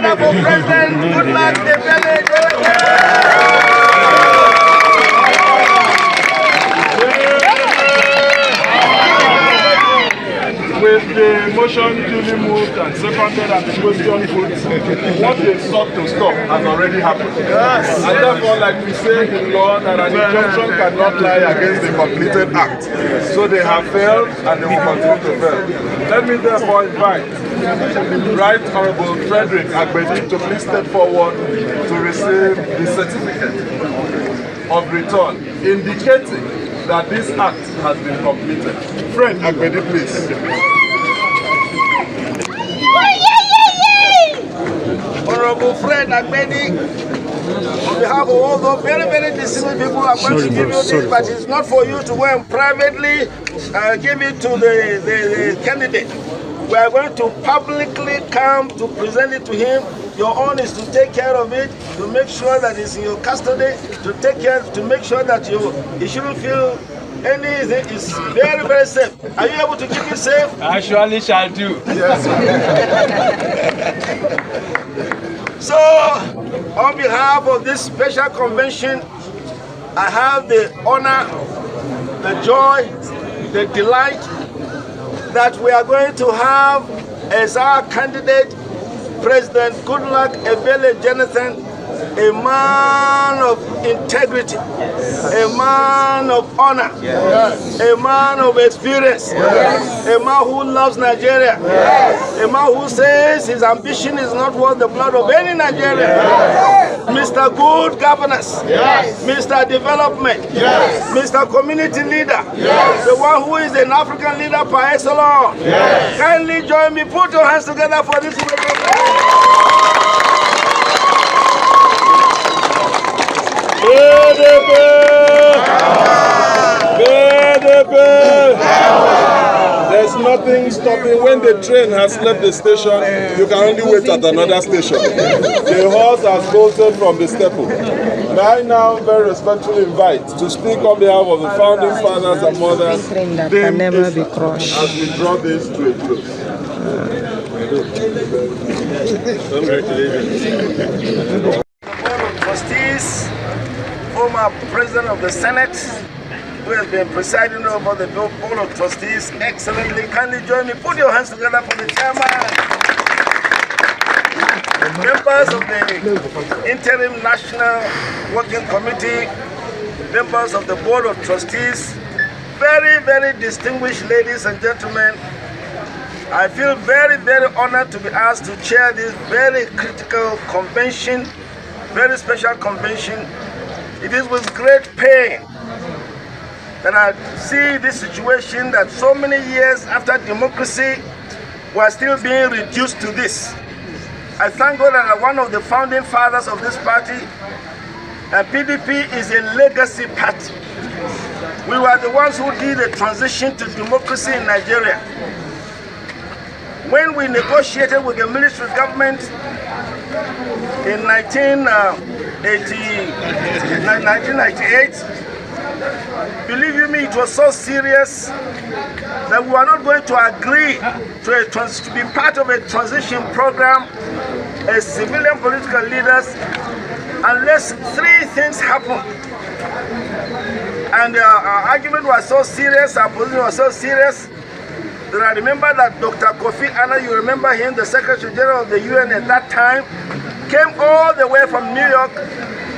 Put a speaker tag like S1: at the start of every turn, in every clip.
S1: together for President Goodluck Jonathan.
S2: With the motion duly moved and seconded and the question put, what they sought to stop has already happened. Yes. And therefore, like we say in law, that an injunction cannot lie against the completed act. So they have failed and they will continue to fail. Let me therefore invite Right Honorable Fred Agbedi to please step forward to receive the certificate of return indicating that this act has been completed. Fred Agbedi, please.
S1: Honorable Fred Agbedi, on behalf of all the very, very distinguished people, I'm going to give you this, but it's not for you to go and privately give it to the candidate. We are going to publicly come to present it to him. Your own is to take care of it, to make sure that it's in your custody, to take care, to make sure that you shouldn't feel anything. Is very, very safe. Are you able to keep it safe?
S2: I surely shall do. Yes.
S1: So, on behalf of this special convention, I have the honor, the joy, the delight that we are going to have as our candidate, President Goodluck Jonathan, a man of integrity, a man of honor, a man of experience, a man who loves Nigeria, a man who says his ambition is not worth the blood of any Nigerian. Mr. Good Governance, Mr. Development, Mr. Community Leader, the one who is an African leader par excellence. Kindly join me, put your hands together for this.
S2: There's nothing stopping. When the train has left the station, you can only wait at another station. The horse has bolted from the steeple. May I now very respectfully invite to speak on behalf of the founding fathers and mothers
S3: that can never be crushed
S2: as we draw this to a close.
S1: Trustees, former President of the Senate, who has been presiding over the Board of Trustees excellently. Kindly join me. Put your hands together for the chairman. Members of the Interim National Working Committee, members of the Board of Trustees, very, very distinguished ladies and gentlemen, I feel very, very honored to be asked to chair this very critical convention, very special convention. It is with great pain that I see this situation that so many years after democracy, we are still being reduced to this. I thank God that I'm one of the founding fathers of this party, and PDP is a legacy party. We were the ones who did the transition to democracy in Nigeria. When we negotiated with the military government in 1998, believe you me, it was so serious that we were not going to agree to be part of a transition program as civilian political leaders unless three things happened. And our argument was so serious, our position was so serious, that I remember that Dr. Kofi Annan, you remember him, the Secretary General of the UN at that time, came all the way from New York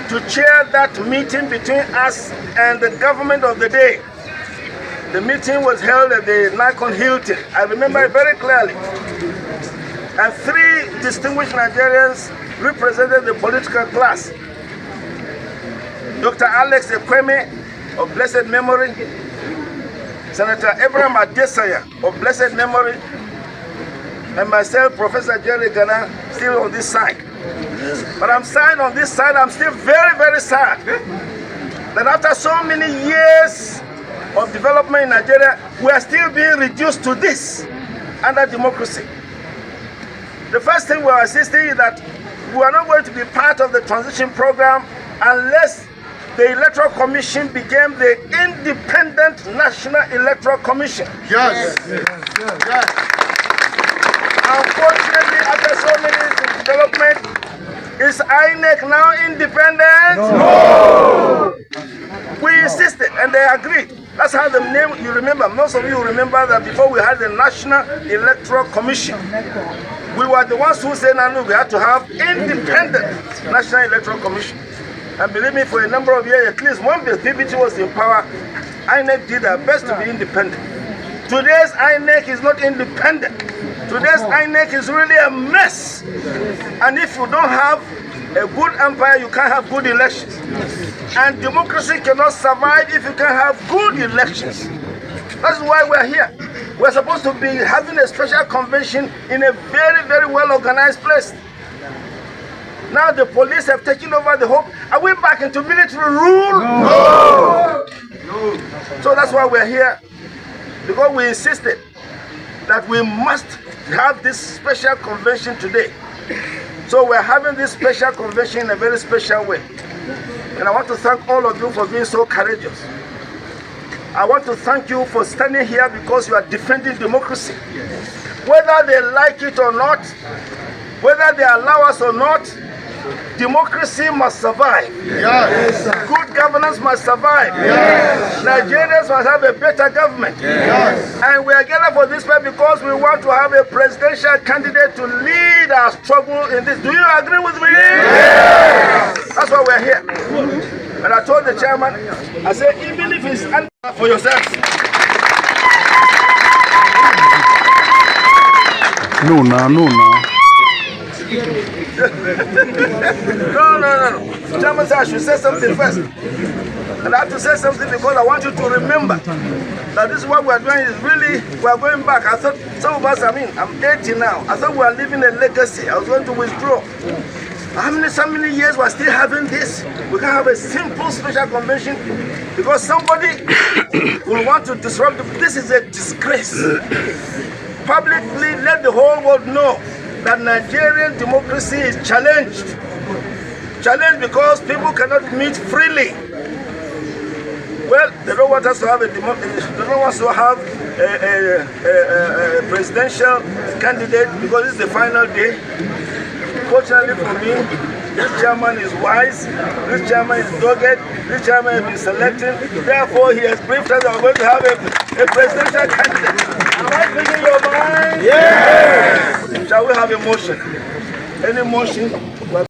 S1: to chair that meeting between us and the government of the day. The meeting was held at the Nikon Hilton. I remember it very clearly. And three distinguished Nigerians represented the political class. Dr. Alex Ekweme, of blessed memory, Senator Abraham Adesanya, of blessed memory, and myself, Professor Jerry Ghana, still on this side. But I'm sad on this side, I'm still very, very sad that after so many years of development in Nigeria, we are still being reduced to this under democracy. The first thing we are insisting is that we are not going to be part of the transition program unless the Electoral Commission became the independent National Electoral Commission.
S2: Yes.
S1: Unfortunately, after so many developments, INEC now independent? No! We insisted and they agreed. That's how the name, you remember, most of you remember that before we had the National Electoral Commission, we were the ones who said, no, we had to have independent National Electoral Commission. And believe me, for a number of years, at least when the PDP was in power, INEC did their best to be independent. Today's INEC is not independent. Today's INEC is really a mess. And if you don't have a good empire, you can't have good elections. And democracy cannot survive if you can't have good elections. That's why we're here. We're supposed to be having a special convention in a very, very well organized place. Now the police have taken over the whole. Are we back into military rule? No. So that's why we're here. Because we insisted that we must have this special convention today. So we're having this special convention in a very special way. And I want to thank all of you for being so courageous. I want to thank you for standing here because you are defending democracy. Whether they like it or not, whether they allow us or not, democracy must survive. Yes. Good governance must survive. Yes. Nigerians must have a better government. Yes. And we are gathered for this purpose because we want to have a presidential candidate to lead our struggle in this. Do you agree with me? Yes. That's why we're here. And I told the chairman, I said, even if it's for yourselves.
S2: No.
S1: No. Chairman said I should say something first. And I have to say something because I want you to remember that this is what we are doing is really, we are going back. I thought some of us, I'm 80 now. I thought we are leaving a legacy. I was going to withdraw. How many years we're still having this? We can have a simple special convention because somebody will want to disrupt. This is a disgrace. Publicly let the whole world know that Nigerian democracy is challenged. Challenged because people cannot meet freely. Well, they don't want us to have a democracy. They don't want us to have a presidential candidate because it's the final day. Fortunately for me, this chairman is wise, this chairman is dogged, this chairman has been selected. Therefore, he has briefed us that we're going to have a presidential candidate. Am I speaking your mind? Yes! Shall we have a motion? Any motion?